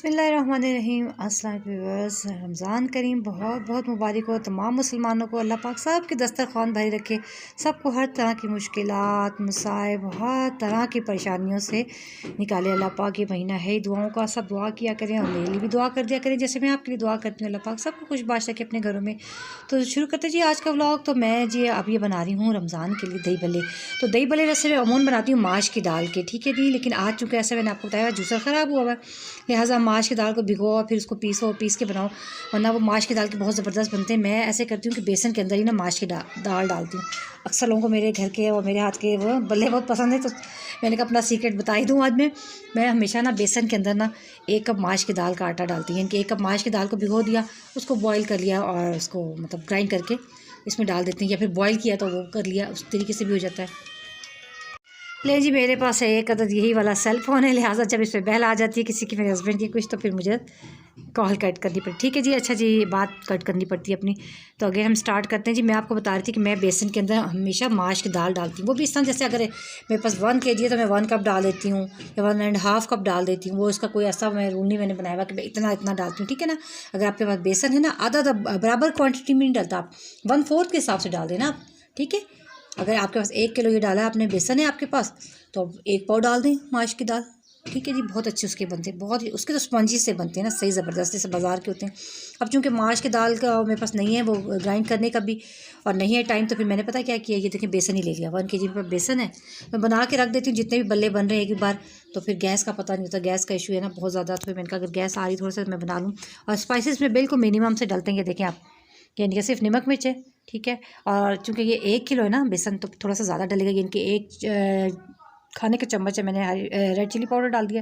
बिस्मिल्लाहिर्रहमानिर्रहीम। अस्सलाम व्यूअर्स, रमज़ान करीम बहुत बहुत मुबारक हो तमाम मुसलमानों को। अल्लाह पाक सब के दस्तरखान भरी रखे, सबको हर तरह की मुश्किलात मसाइब हर तरह की परेशानियों से निकाले। अल्लाह पाक ये महीना है ही दुआओं का, सब दुआ किया करें और मेरे लिए भी दुआ कर दिया करें जैसे मैं आपके लिए दुआ करती हूँ। अल्लाह पाक सबको खुशबाश रखे अपने घरों में। तो शुरू करते जी आज का व्लॉग। तो मैं जी अब ये बना रही हूँ रमज़ान के लिए दही भल्ले। तो दही भल्ले वैसे मैं अमूमन बनाती हूँ माश की दाल के, ठीक है जी। लेकिन आज चूँकि ऐसे मैंने आपको बताया जूसर ख़राब हुआ है, लिहाजा माश की दाल को भिगो और फिर उसको पीस के बनाओ, वरना वो माश की दाल के बहुत ज़बरदस्त बनते हैं। मैं ऐसे करती हूँ कि बेसन के अंदर ही ना माश की दाल डालती हूँ। अक्सर लोगों को मेरे घर के और मेरे हाथ के वो भल्ले बहुत पसंद है, तो मैंने कहा अपना सीक्रेट बता ही दूँ आज मैं हमेशा ना बेसन के अंदर ना 1 कप माश की दाल का आटा डालती हूँ। इनके 1 कप माश की दाल को भिगो दिया, उसको बॉयल कर लिया और उसको मतलब ग्राइंड करके इसमें डाल देते हैं, या फिर बॉयल किया तो वो कर लिया, उस तरीके से भी हो जाता है। ले जी, मेरे पास है एक अदद यही वाला सेल फ़ोन है, लिहाजा जब इस पर बेल आ जाती है किसी की, मेरे हस्बैंड की कुछ, तो फिर मुझे कॉल कट करनी पड़ती। ठीक है जी, अच्छा जी, बात कट करनी पड़ती है अपनी। तो अगर हम स्टार्ट करते हैं जी, मैं आपको बता रही थी कि मैं बेसन के अंदर हमेशा माश की दाल डालती हूँ। वो भी इस तरह जैसे अगर मेरे पास 1 kg है तो मैं 1 कप डाल देती हूँ या 1.5 कप डाल देती हूँ। वो इसका कोई ऐसा मैं रूल नहीं मैंने बनाया हुआ कि मैं इतना डालती हूँ, ठीक है ना। अगर आपके पास बेसन है ना, आधा बराबर क्वान्टिटी में नहीं डालता, आप 1/4 के हिसाब से डाल देना आप, ठीक है। अगर आपके पास 1 किलो ये डाला आपने बेसन है आपके पास, तो 1 पाव डाल दें माश की दाल, ठीक है जी। बहुत अच्छे उसके बनते हैं, बहुत ही उसके तो स्पंजी से बनते हैं ना, सही ज़बरदस्त जैसे बाज़ार के होते हैं। अब चूँकि माश की दाल का मेरे पास नहीं है वो ग्राइंड करने का भी, और नहीं है टाइम, तो फिर मैंने पता क्या किया, ये देखिए बेसन ही ले लिया। 1 kg पर बेसन है, मैं बना के रख देती हूँ जितने भी बल्ले बन रहे हैं एक बार। तो फिर गैस का पता नहीं होता, गैस का इशू है ना बहुत ज़्यादा, तो फिर मैंने कहा अगर गैस आ रही थोड़ा सा मैं बना लूँ। और स्पाइसेस में बिल्कुल मिनिमम से डलते हैं, ये देखें आप, ये इनके सिर्फ नमक मिर्च है, ठीक है। और चूँकि ये 1 किलो है ना बेसन, तो थोड़ा सा ज़्यादा डलेगा। इनके 1 खाने के चम्मच है, मैंने रेड चिली पाउडर डाल दिया,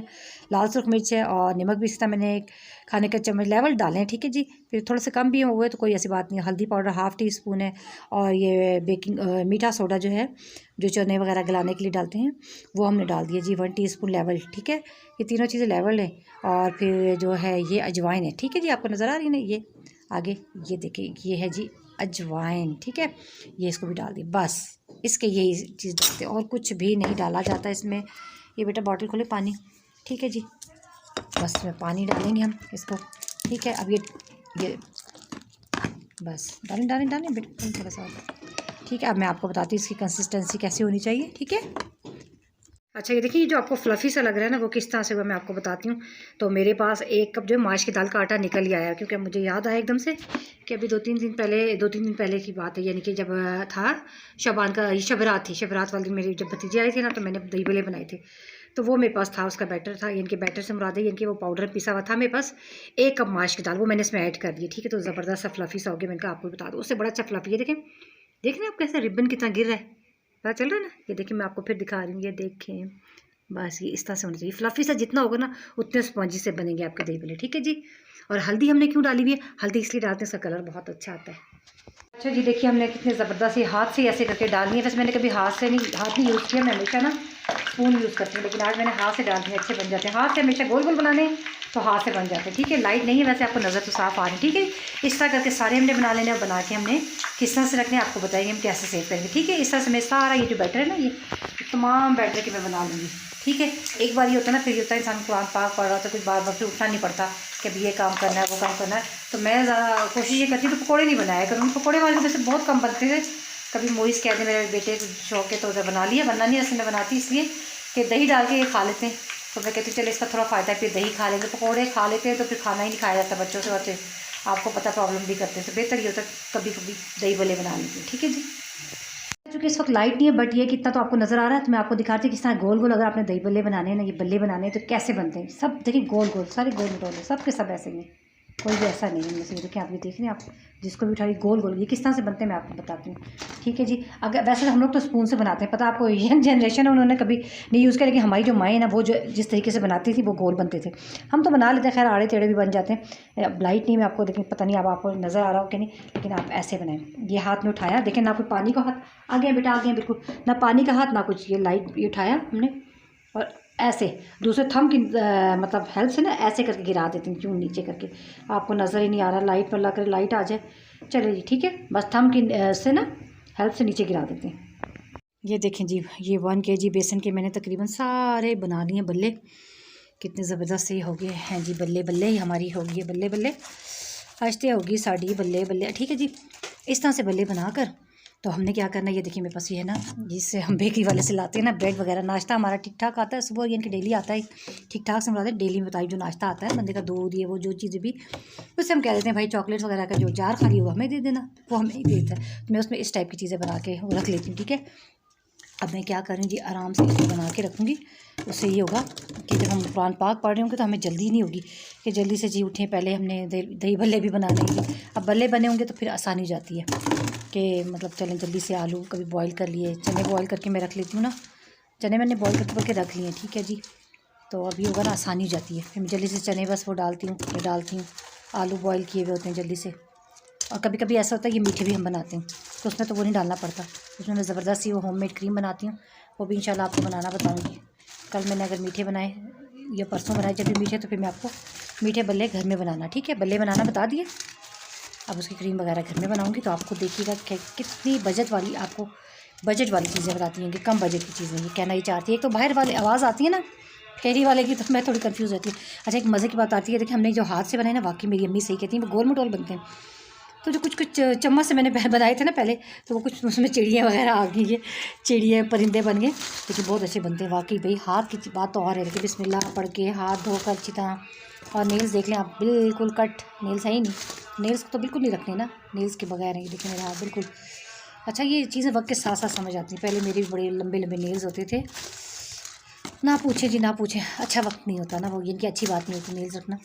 लाल सुर्ख मिर्च है और नमक भी इस तरह मैंने 1 खाने का चम्मच लेवल डाले हैं, ठीक है जी। फिर थोड़े से कम भी हुए तो कोई ऐसी बात नहीं है। हल्दी पाउडर 1/2 टीस्पून है, और ये मीठा सोडा जो है, जो चने वगैरह गलाने के लिए डालते हैं, वो हमने डाल दिया जी 1 टीस्पून लेवल, ठीक है। ये तीनों चीज़ें लेवल है। और फिर जो है ये अजवाइन है, ठीक है जी, आपको नज़र आ रही है ना ये आगे, ये देखिए ये है जी अजवाइन, ठीक है। ये इसको भी डाल दिए, बस इसके यही चीज़ डालते हैं और कुछ भी नहीं डाला जाता इसमें। ये बेटा बॉटल खोले पानी, ठीक है जी, बस इसमें पानी डालेंगे हम इसको, ठीक है। अब ये बस डालें बेटा थोड़ा सा, ठीक है। अब मैं आपको बताती हूँ इसकी कंसिस्टेंसी कैसी होनी चाहिए, ठीक है। अच्छा, ये देखिए, जो आपको फ्लफ़ी सा लग रहा है ना, वो किस तरह से हुआ मैं आपको बताती हूँ। तो मेरे पास 1 कप जो है माश की दाल का आटा निकल ही आया, क्योंकि मुझे याद आया एकदम से कि अभी 2-3 दिन पहले की बात है, यानी कि जब था शबान का शबरात थी, शबरात वाले दिन मेरी जब भतीजी आई थी ना, तो मैंने दही भल्ले बनाए थे। तो वो मेरे पास था, उसका बैटर था, यानी कि बैटर से मुराद है यानी कि वो पाउडर पिसा हुआ था मेरे पास। 1 कप माश की दाल वो मैंने इसमें ऐड कर दी, ठीक है। तो ज़बरदस्त सा फ्लफ़ी सा हो गया, मैंने कहा आपको बता दूँ, उससे बड़ा अच्छा फ्लफ़ी है। देखें आप कैसे रिबन कितना गिर रहा है, पता चल रहा है ना। ये देखिए मैं आपको फिर दिखा रही हूँ, ये देखें, बस ये इस तरह से होना चाहिए। फ्लफ़ी सा जितना होगा ना उतने स्पॉन्जी से बनेंगे आपके दही भल्ले, ठीक है जी। और हल्दी हमने क्यों डाली हुई है, हल्दी इसलिए डालते हैं इसका कलर बहुत अच्छा आता है। अच्छा जी, देखिए हमने कितने ज़बरदस्त ये हाथ से ऐसे करके डालनी है। वैसे मैंने कभी हाथ नहीं यूज़ किया, मैं हमेशा ना स्पून यूज़ करती हूँ, लेकिन आज मैंने हाथ से डाल दिए, अच्छे बन जाते हैं। हाथ से हमेशा गोल गोल बनाने तो हाथ से बन जाते हैं, ठीक है। लाइट नहीं है वैसे, आपको नज़र तो साफ़ आ रही है, ठीक है। इस तरह करके सारे हमने बना लेने, और बना के हमने किस तरह से रखने आपको बताएंगे हम कैसे सेव करेंगे, ठीक है। इस तरह से मैं सारा ये जो बैटर है ना, ये तमाम बैटर की मैं बना लूँगी, ठीक है। एक बार ये होता है ना, फिर ये होता है इंसान कुरान पाक पढ़ रहा था, कुछ बार बार फिर उठना नहीं पड़ता कि अभी ये काम करना है वो काम करना है। तो मैं ज़्यादा कोशिश ये करती हूँ तो पकौड़े नहीं बनाया करूँगी। पकौड़े वाले वैसे बहुत कम बनते थे, कभी मोइस कहते मेरे बेटे शौक है तो बना लिया, वरना नहीं। ऐसे मैं बनाती इसलिए कि दही डाल के ये खा लेते हैं, तो मैं कहती हूँ चलो इसका थोड़ा फ़ायदा है, फिर दही खा लेंगे। पकौड़े खा लेते हैं तो फिर खाना ही नहीं खाया जाता बच्चों से, बच्चे आपको पता प्रॉब्लम भी करते हैं, तो बेहतर ये होता है कभी कभी दही भल्ले बना लीजिए, ठीक है जी। क्योंकि इस वक्त लाइट नहीं है, बट ये कितना तो आपको नज़र आ रहा है, तो मैं आपको दिखाती हूँ किस तरह गोल गोल अगर आपने दही भल्ले बनाने हैं ना, ये बल्ले बनाने हैं तो कैसे बनते हैं। सब देखिए गोल गोल, सारे गोल गोल सब के सब ऐसे ही हैं, कोई भी ऐसा नहीं है इनमें से। देखिए आप ये देख रहे हैं, आप जिसको भी उठाइए गोल गोल, ये किस तरह से बनते हैं मैं आपको बताती हूँ, ठीक है जी। अगर वैसे हम लोग तो स्पून से बनाते हैं, पता आपको यंग जनरेशन है उन्होंने कभी नहीं यूज़ किया, लेकिन हमारी जो माएँ ना वो जो जिस तरीके से बनाती थी वो गोल बनते थे। हम तो बना लेते हैं, खैर आड़े टेढ़े भी बन जाते हैं। अब लाइट नहीं, मैं आपको लेकिन पता नहीं अब आपको नज़र आ रहा हो कि नहीं, लेकिन आप ऐसे बनाएं। ये हाथ में उठाया, देखें ना, कोई पानी का हाथ आ गया बेटा, आ गया बिल्कुल, ना पानी का हाथ ना कुछ, ये लाइट ये उठाया हमने और ऐसे दूसरे थंब की मतलब हेल्प से ना ऐसे करके गिरा देते हैं, क्यों नीचे करके, आपको नज़र ही नहीं आ रहा, लाइट पर ला कर लाइट आ जाए, चलिए जी ठीक है। बस थंब की से ना हेल्प से नीचे गिरा देते हैं। ये देखें जी, ये 1 kg बेसन के मैंने तकरीबन सारे बना लिए बल्ले, कितने ज़बरदस्त ये हो गए हैं जी, बल्ले बल्ले ही हमारी होगी है, बल्ले बल्ले आहिस्ते होगी साड़ी बल्ले बल्ले। ठीक है जी, इस तरह से बल्ले बनाकर तो हमने क्या करना है, ये देखिए मेरे पास ये है ना, जिससे हम बेकरी वाले से लाते हैं ना ब्रेड वगैरह। नाश्ता हमारा ठीक ठाक आता है, सुबह यानी कि डेली आता है, ठीक ठाक से हम लाते हैं डेली में बताइए जो नाश्ता आता है बंदे का, दूध ये वो जो चीज़ें भी, उससे हम कह देते हैं भाई चॉकलेट्स वगैरह का जो जार खाली हुआ हमें दे देना, वो हमें ही दे देता है। तो मैं उसमें इस टाइप की चीज़ें बना के रख लेती हूँ। ठीक है, अब मैं क्या करूँ जी, आराम से इसको बना के रखूँगी। उससे ये होगा कि जब हम कुरान पाक पढ़ रहे होंगे तो हमें जल्दी नहीं होगी कि जल्दी से जी उठें, पहले हमने दही भल्ले भी बना लेंगे। अब भल्ले बने होंगे तो फिर आसानी हो जाती है कि मतलब चलें जल्दी से आलू कभी बॉईल कर लिए, चने बॉईल करके मैं रख लेती हूँ ना, चने मैंने बॉईल करके रख लिए। ठीक है जी, तो अभी होगा ना, आसानी हो जाती है। फिर मैं जल्दी से चने बस वो डालती हूँ, आलू बॉईल किए हुए होते हैं जल्दी से। और कभी कभी ऐसा होता है कि मीठे भी हम बनाते हैं तो उसमें तो वो नहीं डालना पड़ता, उसमें मैं ज़बरदस्त सी वो होममेड क्रीम बनाती हूँ, वो भी इंशाल्लाह आपको बनाना बताऊँगी। कल मैंने अगर मीठे बनाए या परसों बनाए जब भी मीठे, तो फिर मैं आपको मीठे बल्ले घर में बनाना, ठीक है, बल्ले बनाना बता दिए। अब उसकी क्रीम वगैरह घर में बनाऊँगी तो आपको देखिएगा कि कितनी बजट वाली, आपको बजट वाली चीज़ें बताती हैं कि कम बजट की चीज़ें। ये कहना ही चाहती है, एक तो बाहर वाली आवाज़ आती है ना फेरी वाले की, तो मैं थोड़ी कंफ्यूज रहती हूँ। अच्छा, एक मज़े की बात आती है, देखिए हमने जो हाथ से बनाए ना, वाकई मेरी अम्मी सही कहती हैं, वो गोल मटोल बनते हैं। तो जो कुछ चम्मच से मैंने बनाए थे ना पहले, तो वो कुछ उसमें चिड़ियाँ वगैरह आ गई है, चिड़ियाँ परिंदे बन गए, लेकिन बहुत अच्छे बनते हैं वाकई। भाई हाथ की बात तो और है, देखिए बिस्मिल्लाह पढ़ के हाथ धोकर अच्छी तरह। और नेल्स देख लें आप, बिल्कुल कट नेल्स है ही नहीं, नेल्स तो बिल्कुल नहीं रखने ना, नेल्स के बगैर है। ये देखिए मेरे हाथ बिल्कुल। अच्छा, ये चीज़ें वक्त के साथ साथ समझ आती हैं, पहले मेरे भी बड़े लंबे लंबे नेल्स होते थे, ना पूछे जी ना पूछे। अच्छा वक्त नहीं होता ना, वो इनकी अच्छी बात नहीं होती नेल्स रखना,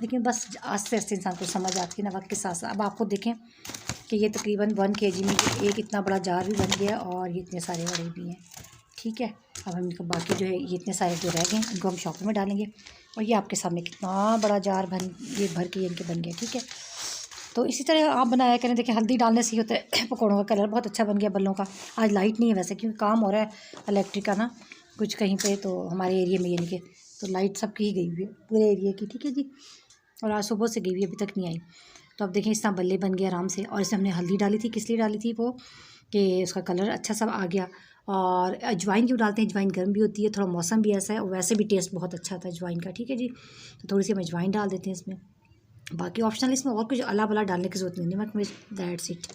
लेकिन बस आस्ते आस्ते इंसान को समझ आती है ना वक्त के साथ साथ। अब आपको देखें कि ये तकरीबन 1 kg में एक इतना बड़ा जार भी बन गया और ये इतने सारे बड़े भी हैं। ठीक है, अब हम इनको बाकी जो है ये इतने सारे जो रह गए इनको हम शॉपर में डालेंगे। और ये आपके सामने कितना बड़ा जार ये भर के इनके बन गया। ठीक है, तो इसी तरह आप बनाया करें। देखिए हल्दी डालने से ही होता है पकौड़ों का कलर बहुत अच्छा बन गया बल्लों का। आज लाइट नहीं है वैसे, क्योंकि काम हो रहा है इलेक्ट्रिक का ना कुछ कहीं पे, तो हमारे एरिया में यानी कि तो लाइट सबकी ही गई हुई है पूरे एरिया की। ठीक है जी, और आज सुबह से गई हुई अभी तक नहीं आई। तो अब देखें इस तरह बल्ले बन गए आराम से। और इसमें हमने हल्दी डाली थी, किस लिए डाली थी वो, कि उसका कलर अच्छा सब आ गया। और अजवाइन क्यों डालते हैं, अजवाइन गर्म भी होती है, थोड़ा मौसम भी ऐसा है और वैसे भी टेस्ट बहुत अच्छा था अजवाइन का। ठीक है जी, तो थोड़ी सी हम अजवाइन डाल देते हैं इसमें, बाकी ऑप्शनल, इसमें और कुछ अला बला डालने की ज़रूरत नहीं है, नमक मिर्च दैट्स इट।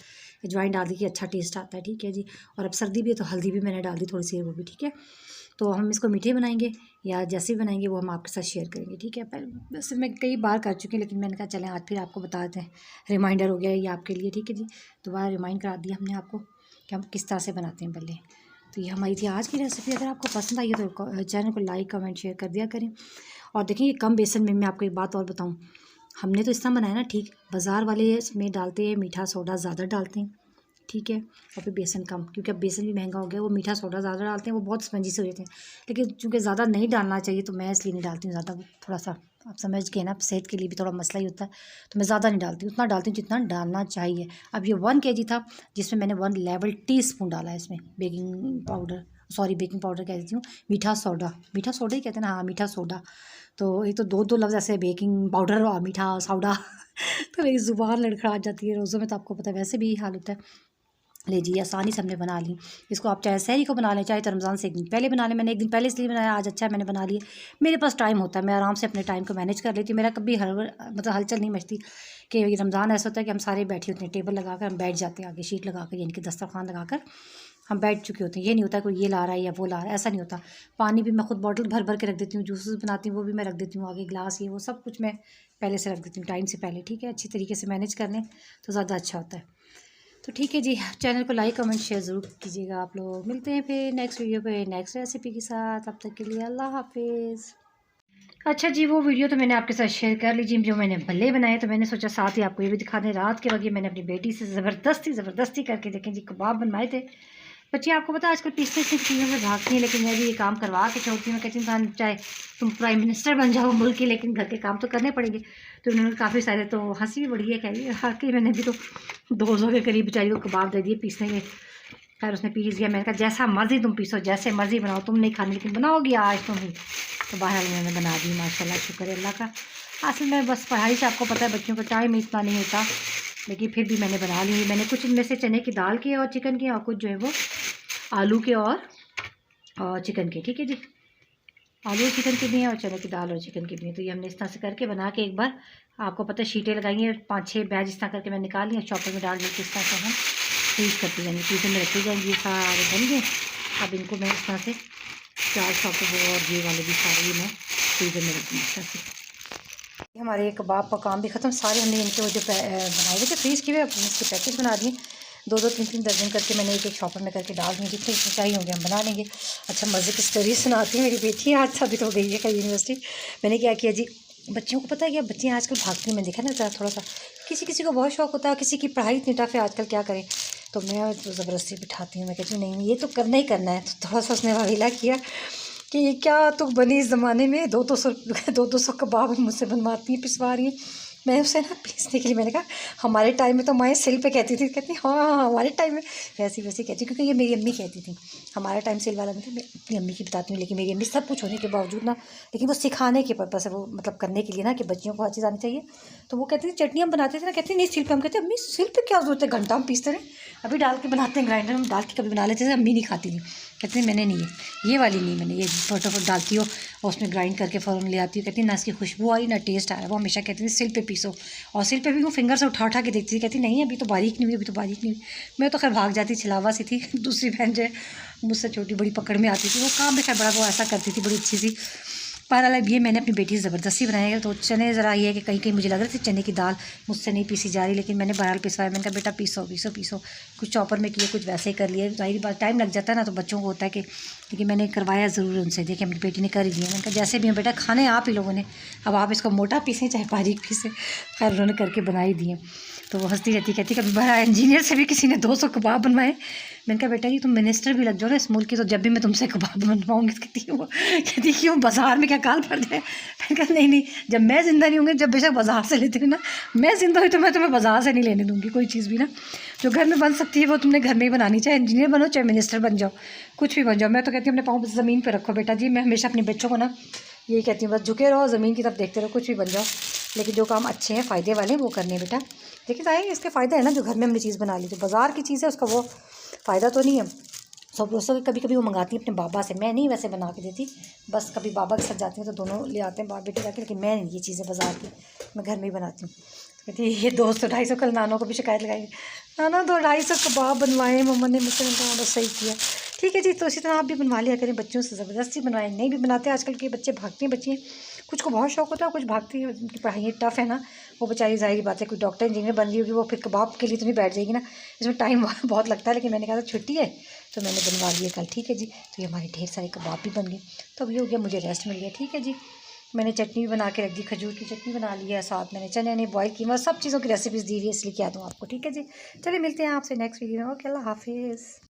अजवाइन डाल दी कि अच्छा टेस्ट आता है। ठीक है जी, और अब सर्दी भी है तो हल्दी भी मैंने डाल दी थोड़ी सी, वो भी ठीक है। तो हम इसको मीठे बनाएंगे या जैसे भी बनाएंगे वो हम आपके साथ शेयर करेंगे। ठीक है, पहले वैसे मैं कई बार कर चुकी हूँ, लेकिन मैंने कहा चलें आज फिर आपको बता दें, रिमाइंडर हो गया ये आपके लिए। ठीक है जी, दोबारा रिमाइंड करा दिया हमने आपको कि हम किस तरह से बनाते हैं बल्ले। तो ये हमारी थी आज की रेसिपी। अगर आपको पसंद आई है तो चैनल को लाइक कमेंट शेयर कर दिया करें। और देखिए ये कम बेसन में, मैं आपको एक बात और बताऊँ, हमने तो इस तरह बनाया ना, ठीक, बाज़ार वाले इसमें डालते हैं मीठा सोडा ज़्यादा डालते हैं। ठीक है, और फिर बेसन कम, क्योंकि अब बेसन भी महंगा हो गया, वो मीठा सोडा ज़्यादा डालते हैं, वो बहुत स्पंजी से हो जाते हैं। लेकिन चूँकि ज़्यादा नहीं डालना चाहिए तो मैं इसलिए नहीं डालती हूँ ज़्यादा, थोड़ा सा आप समझ के ना, सेहत के लिए भी थोड़ा मसला ही होता है, तो मैं ज़्यादा नहीं डालती, उतना डालती हूँ जितना डालना चाहिए। अब ये 1 kg था जिसमें मैंने 1 लेवल टीस्पून डाला है इसमें baking powder, sorry baking powder कह देती हूँ, मीठा सोडा ही कहते हैं ना, हाँ मीठा सोडा। तो ये तो दो लफ्ज़ ऐसे, बेकिंग पाउडर और मीठा सोडा तो मेरी ज़ुबान लड़खड़ा जाती है रोज़ों में, तो आपको पता है वैसे भी यही हाल होता है। ले जी, आसानी से हमने बना ली। इसको आप चाहे सहरी को बना लें, चाहे तो रमज़ान से एक दिन पहले बना लें। मैंने एक दिन पहले इसलिए बनाया, आज अच्छा है मैंने बना लिए। मेरे पास टाइम होता है, मैं आराम से अपने टाइम को मैनेज कर लेती हूँ। मेरा कभी मतलब हलचल नहीं मचती कि रमज़ान ऐसा होता है कि हम सारे बैठे होते हैं, टेबल लगाकर हम बैठ जाते हैं आगे, शीट लगाकर यानी कि दस्तरखान लगाकर हम बैठ चुके होते हैं। ये नहीं होता कोई ये ला रहा है या वो ला रहा है, ऐसा नहीं होता। पानी भी मैं खुद बॉटल भर भर के रख देती हूँ, जूसेस बनाती हूँ वो भी मैं रख देती हूँ आगे, ग्लास ये वो सब कुछ मैं पहले से रख देती हूँ टाइम से पहले। ठीक है, अच्छी तरीके से मैनेज कर लें तो ज़्यादा अच्छा होता है। तो ठीक है जी, चैनल को लाइक कमेंट शेयर ज़रूर कीजिएगा आप लोग। मिलते हैं फिर नेक्स्ट वीडियो पे नेक्स्ट रेसिपी के साथ, तब तक के लिए अल्लाह हाफिज़। अच्छा जी, वो वीडियो तो मैंने आपके साथ शेयर कर लीजिए जो मैंने भल्ले बनाए, तो मैंने सोचा साथ ही आपको ये भी दिखा दें। रात के वक्त मैंने अपनी बेटी से ज़बरदस्ती करके देखें जी कबाब बनवाए थे। बच्ची आपको पता आजकल पीछे से चीज़ों में भागती हैं, लेकिन मैं भी ये काम करवा के छोड़ती हूँ। मैं कहती हूँ चाहे तुम प्राइम मिनिस्टर बन जाओ मुल्क की, लेकिन घर के काम तो करने पड़ेंगे। तो उन्होंने काफ़ी सारे, तो हंसी भी बढ़ी है, कह रही वाकई मैंने भी तो 200 के करीब बेचारी को कबाब दे दिए पीसने में। खैर उसने पीस दिया। मैंने कहा जैसा मर्ज़ी तुम पीसो, जैसे मर्ज़ी बनाओ, तुम नहीं खानी लेकिन बनाओगी आज तुम ही। तो बाहर मैंने बना दी, माशाल्लाह, शुक्र है अल्लाह का। असल में बस पढ़ाई से आपको पता है बच्चों का टाइम इतना नहीं होता, लेकिन फिर भी मैंने बना ली। मैंने कुछ इनमें से चने की दाल के और चिकन के, और कुछ जो है वो आलू के और चिकन के। ठीक है जी, आलू और चिकन की भी हैं और चने की दाल और चिकन की भी हैं। तो ये हमने इस तरह से करके बना के एक बार आपको पता है शीटें लगाएंगे 5-6 बैच इस तरह करके मैं निकाल लिया, चॉपर में डाल दी, इस तरह से हम फ्रीज करते जाएंगे, फ्रीजर में रखे जाएंगे। ये सारे बन गए। अब इनको मैं इस तरह से 4 चॉपर और ये वाले भी सारे ये मैं फ्रीजर में रखूँगी इस तरह से। हमारे कबाब का काम भी ख़त्म। सारे हमने इनके वो जो बनाए हुए थे फ्रीज़ किए हुए, अपने इसके पैकेज बना दिए। 2-2 3-3 दर्जन करके मैंने एक शॉपर में करके डाल दिए। जितने इसमें चाहिए होंगे हम बना लेंगे। अच्छा मज़े की स्टोरी सुनाती हूँ। मेरी बेटी आज साबित हो गई है कल यूनिवर्सिटी। मैंने क्या किया जी, बच्चियों को पता है क्या, बच्चे आजकल भागती, मैं देखा ना ज़रा थोड़ा सा, किसी किसी को बहुत शौक होता है, किसी की पढ़ाई इतनी टफ है आजकल, क्या करें। तो मैं तो ज़बरदस्ती बिठाती हूँ, मैं कहती हूँ नहीं ये तो करना ही करना है। तो थोड़ा सा उसने हवीला किया कि क्या तो बनी इस ज़माने में 200 कबाब मुझसे बनवाती हैं, पिसवा रही हैं। मैं उसे ना पीसने के लिए मैंने कहा हमारे टाइम में तो माएँ सिल पे कहती थी, कहती हाँ हाँ हमारे टाइम में वैसी वैसी कहती, क्योंकि ये मेरी अम्मी कहती थी हमारा टाइम सिल वाला नहीं था। मैं अपनी अम्मी की बताती हूँ, लेकिन मेरी अम्मी सब कुछ होने के बावजूद ना, लेकिन वो सिखाने के पर्पज़ है, वो मतलब करने के लिए ना कि बच्चियों को हर चीज़ आनी चाहिए। तो वो कहती थी चटनी हम बनाते थे ना, कहती नहीं सिल पे, हम कहते अम्मी सिल पे क्या जरूरत है, घंटा हम पीसते रहे, अभी डाल के बनाते हैं ग्राइंडर में, डाल के कभी बना लेते थे। अम्मी नहीं खाती थी, कहती मैंने नहीं है ये वाली नहीं, मैंने ये फटाफट डालती हो और उसमें ग्राइंड करके फ़ौरन ले आती हूँ। कहती ना इसकी खुशबू आई ना टेस्ट आया। वो हमेशा कहती थी सिल पे पीसो, और सिल पे भी वो फिंगर से उठा उठा के देखती थी, कहती नहीं अभी तो बारीक नहीं हुई, अभी तो बारीक नहीं हुई। मैं तो खैर भाग जाती, छिलावा सी थी। दूसरी बहन जो है मुझसे छोटी बड़ी पकड़ में आती थी, वो काम भी खैर बड़ा वो ऐसा करती थी, बड़ी अच्छी सी। बहरहाल अब ये मैंने अपनी बेटी से ज़बरदस्ती बनाया है। तो चने ज़रा ये है कि कहीं कहीं मुझे लग रहा था चने की दाल मुझसे नहीं पीसी जा रही, लेकिन मैंने बहरहाल पिसवाया। मैंने कहा बेटा पीसो पीसो पीसो, कुछ चॉपर में किए कुछ वैसे ही कर लिए। जाहिर बात टाइम लग जाता है ना, तो बच्चों को होता है कि, लेकिन मैंने करवाया ज़रूर उनसे। देखिए मेरी बेटी ने कर ही दिया। मैंने कहा जैसे भी हो बेटा खाने आप ही लोगों ने, अब आप इसको मोटा पीसें चाहे बारीक पीसें, खैर उन्होंने करके बना ही दिए। तो वो हंसती रहती, कहती कभी बड़ा इंजीनियर से भी किसी ने 200 कबाब बनवाए। मैंने कहा बेटा जी तुम मिनिस्टर भी लग जाओ ना इस मुल्क की, तो जब भी मैं तुमसे कबाब बनवाऊँगी। कहती क्यों बाज़ार में क्या काल पड़ जाए। मैंने कहा नहीं नहीं, जब मैं ज़िंदा नहीं होंगी, जब बेशक बाज़ार से लेती हूँ ना, मैं ज़िंदा हुई तो मैं तुम्हें बाज़ार से नहीं लेने दूँगी कोई चीज़ भी ना। जो घर में बन सकती है वो तुमने घर में ही बनानी, चाहे इंजीनियर बनो चाहे मिनिस्टर बन जाओ, कुछ भी बन जाओ। मैं तो कहती हूँ अपने पाँव ज़मीन पर रखो बेटा जी। मैं हमेशा अपने बच्चों को ना यही कहती हूँ, बस झुके रहो ज़मीन की तरफ देखते रहो, कुछ भी बन जाओ, लेकिन जो काम अच्छे हैं फ़ायदे वाले हैं वो करने बेटा। लेकिन सारे इसके फ़ायदे है ना, जो घर में हमने चीज़ बना ली, जो बाज़ार की चीज़ है उसका वो फ़ायदा तो नहीं है। सब दोस्तों कभी कभी वो मंगाती हैं अपने बाबा से, मैं नहीं वैसे बना के देती, बस कभी बाबा के साथ जाती हूँ तो दोनों ले आते हैं बाप बेटे जाके, लेकिन मैं नहीं ये चीज़ें बाज़ार की, मैं घर में ही बनाती हूँ। कहती ये 200-250 कल नानों को भी शिकायत लगाई, नाना 200-250 कबाब बनवाए मम्मा ने मुझसे। मैंने कहा बस सही किया, ठीक है जी। तो इसी तरह आप भी बनवा लिया करें, बच्चों से ज़बरदस्ती बनवाएं, नहीं भी बनाते आजकल के बच्चे भागती हैं बच्चियाँ, कुछ को बहुत शौक होता है, कुछ भागती है, उनकी पढ़ाई टफ है ना, वो बेचारी जाहिर बात है कोई डॉक्टर इंजीनियर बन रही होगी, वो फिर कबाब के लिए तो नहीं बैठ जाएगी ना, इसमें टाइम बहुत लगता है। लेकिन मैंने कहा था छुट्टी है तो मैंने बनवा लिए कल, ठीक है जी। तो ये हमारे ढेर सारे कबाब भी बन गए। तो अब ये हो गया, मुझे रेस्ट मिल गया, ठीक है जी। मैंने चटनी भी बना के रख दी, खजूर की चटनी बना ली है, साथ मैंने चने ने बॉयल की, मैं सब चीज़ों की रेसिपीज़ दी हुई है, इसलिए क्या दूँ आपको, ठीक है जी। चलिए मिलते हैं आपसे नेक्स्ट वीडियो में। ओके अल्लाह हाफिज़।